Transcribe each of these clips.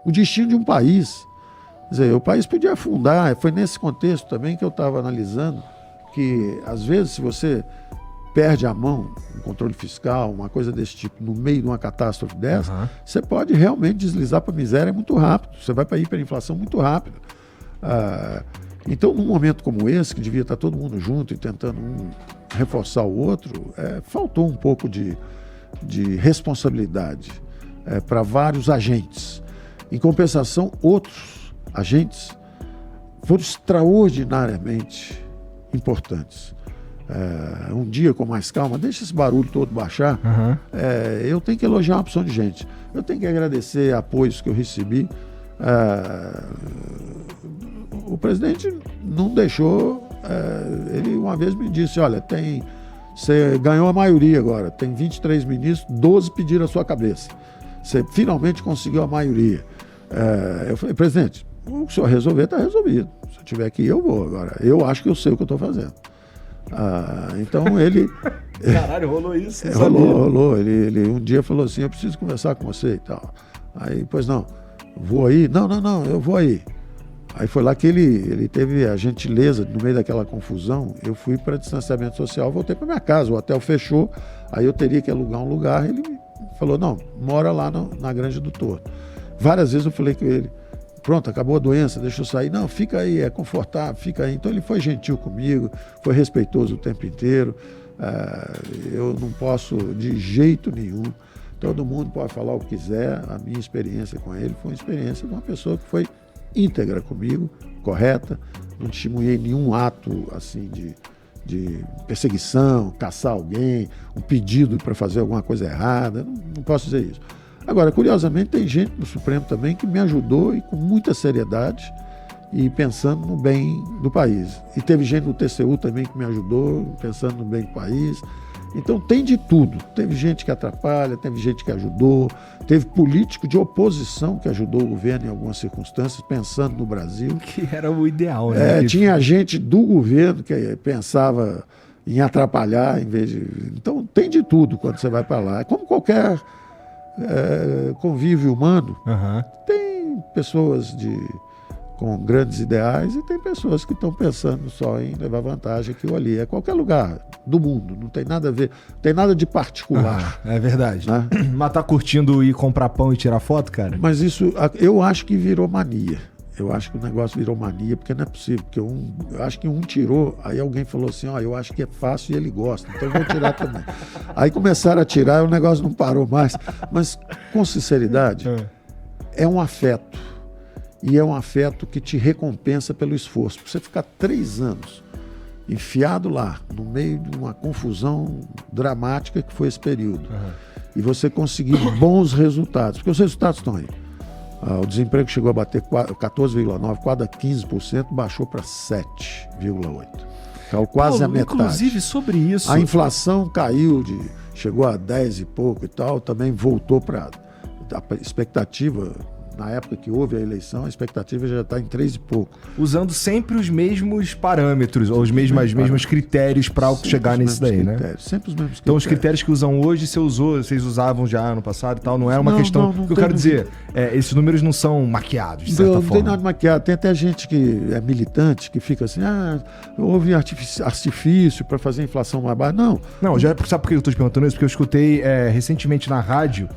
o destino de um país. Quer dizer, o país podia afundar. Foi nesse contexto também que eu estava analisando que, às vezes, se você perde a mão, um controle fiscal, uma coisa desse tipo, no meio de uma catástrofe dessa, você pode realmente deslizar para a miséria muito rápido. Você vai para a hiperinflação muito rápido. Então, num momento como esse, que devia estar todo mundo junto e tentando um reforçar o outro, faltou um pouco de responsabilidade para vários agentes. Em compensação, outros agentes foram extraordinariamente importantes. Um dia com mais calma, deixa esse barulho todo baixar. Eu tenho que elogiar uma opção de gente. Eu tenho que agradecer apoios que eu recebi. O presidente não deixou. Ele uma vez me disse: olha, você ganhou a maioria agora, tem 23 ministros, 12 pediram a sua cabeça. Você finalmente conseguiu a maioria. Eu falei: presidente, o que o senhor resolver está resolvido. Se eu tiver que ir, eu vou. Agora, eu acho que eu sei o que eu estou fazendo. Então ele... Caralho, rolou isso? Rolou. Ele um dia falou assim: eu preciso conversar com você e tal. Aí, pois não, vou aí? Não, eu vou aí. Aí foi lá que ele teve a gentileza, no meio daquela confusão, eu fui para distanciamento social, voltei para minha casa, o hotel fechou, aí eu teria que alugar um lugar, ele me falou: não, mora lá na Granja do Torto. Várias vezes eu falei com ele: pronto, acabou a doença, deixa eu sair. Não, fica aí, é confortável, fica aí. Então ele foi gentil comigo, foi respeitoso o tempo inteiro. Eu não posso de jeito nenhum. Todo mundo pode falar o que quiser. A minha experiência com ele foi uma experiência de uma pessoa que foi íntegra comigo, correta. Não testemunhei nenhum ato assim de perseguição, caçar alguém, um pedido para fazer alguma coisa errada. Não posso dizer isso. Agora, curiosamente, tem gente no Supremo também que me ajudou e com muita seriedade e pensando no bem do país. E teve gente no TCU também que me ajudou, pensando no bem do país. Então tem de tudo. Teve gente que atrapalha, teve gente que ajudou, teve político de oposição que ajudou o governo em algumas circunstâncias, pensando no Brasil. Que era o ideal, né? Tinha gente do governo que pensava em atrapalhar em vez de... Então tem de tudo quando você vai para lá. Como qualquer convívio humano, tem pessoas com grandes ideais e tem pessoas que estão pensando só em levar vantagem aqui ou ali. É qualquer lugar do mundo, não tem nada a ver, não tem nada de particular. É verdade. Né? Mas tá curtindo ir comprar pão e tirar foto, cara? Mas isso, eu acho que virou mania. Eu acho que o negócio virou mania, porque não é possível. Porque eu acho que um tirou, aí alguém falou assim: eu acho que é fácil e ele gosta, então eu vou tirar também. Aí começaram a tirar e o negócio não parou mais. Mas, com sinceridade, é um afeto. E é um afeto que te recompensa pelo esforço. Você ficar 3 anos enfiado lá, no meio de uma confusão dramática que foi esse período, e você conseguir bons resultados, porque os resultados estão aí. O desemprego chegou a bater 14,9%, quase a 15%, baixou para 7,8%. Caiu quase a metade. Inclusive, sobre isso... A inflação caiu, chegou a 10 e pouco e tal, também voltou para a expectativa... Na época que houve a eleição, a expectativa já está em 3 e pouco. Usando sempre os mesmos parâmetros, ou os mesmos critérios para chegar nisso daí, né? Sempre os mesmos critérios. Então os critérios que usam hoje, vocês usavam já ano passado e tal, não era uma questão... O que eu quero dizer, esses números não são maquiados, de certa forma. Não tem nada maquiado. Tem até gente que é militante, que fica assim: houve artifício para fazer a inflação mais baixa. Não, sabe por que eu estou te perguntando isso? Porque eu escutei recentemente na rádio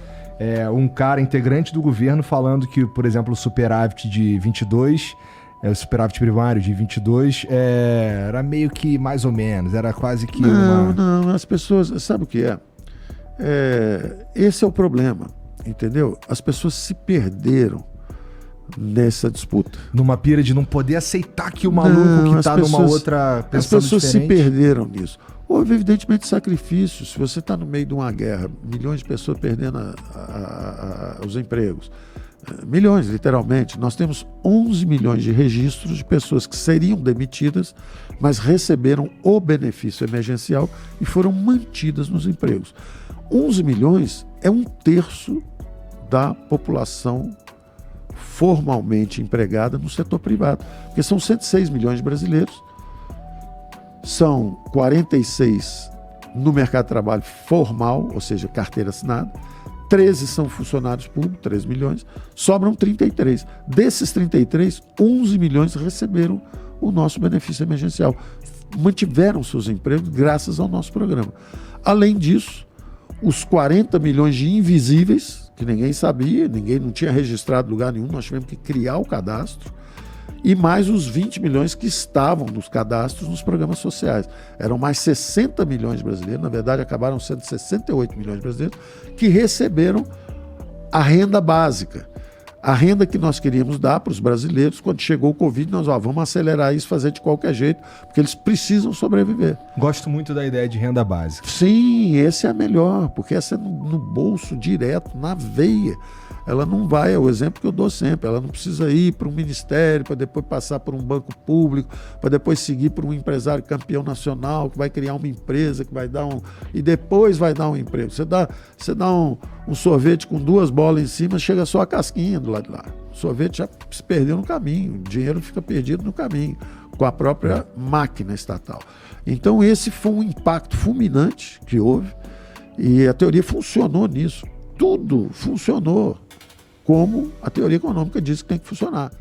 um cara integrante do governo falando que, por exemplo, o superávit de 22, o superávit primário de 22, era meio que mais ou menos, era quase que Não, as pessoas... Sabe o que é? Esse é o problema, entendeu? As pessoas se perderam nessa disputa. Numa pira de não poder aceitar que o maluco que está numa outra... As pessoas se perderam nisso. Houve, evidentemente, sacrifícios. Se você está no meio de uma guerra, milhões de pessoas perdendo os empregos. Milhões, literalmente. Nós temos 11 milhões de registros de pessoas que seriam demitidas, mas receberam o benefício emergencial e foram mantidas nos empregos. 11 milhões é 1/3 da população formalmente empregada no setor privado. Porque são 106 milhões de brasileiros. São 46 no mercado de trabalho formal, ou seja, carteira assinada, 13 são funcionários públicos, 3 milhões, sobram 33. Desses 33, 11 milhões receberam o nosso benefício emergencial. Mantiveram seus empregos graças ao nosso programa. Além disso, os 40 milhões de invisíveis, que ninguém sabia, ninguém não tinha registrado em lugar nenhum, nós tivemos que criar o cadastro, e mais os 20 milhões que estavam nos cadastros nos programas sociais. Eram mais 60 milhões de brasileiros, na verdade acabaram sendo 68 milhões de brasileiros, que receberam a renda básica. A renda que nós queríamos dar para os brasileiros, quando chegou o Covid, nós vamos acelerar isso, fazer de qualquer jeito, porque eles precisam sobreviver. Gosto muito da ideia de renda básica. Sim, esse é a melhor, porque essa é no bolso, direto, na veia. Ela não vai, é o exemplo que eu dou sempre, ela não precisa ir para um ministério, para depois passar por um banco público, para depois seguir por um empresário campeão nacional, que vai criar uma empresa, que vai dar e depois vai dar um emprego. Você dá um sorvete com 2 bolas em cima, chega só a casquinha do lado de lá. O sorvete já se perdeu no caminho, o dinheiro fica perdido no caminho, com a própria máquina estatal. Então esse foi um impacto fulminante que houve, e a teoria funcionou nisso. Tudo funcionou como a teoria econômica diz que tem que funcionar.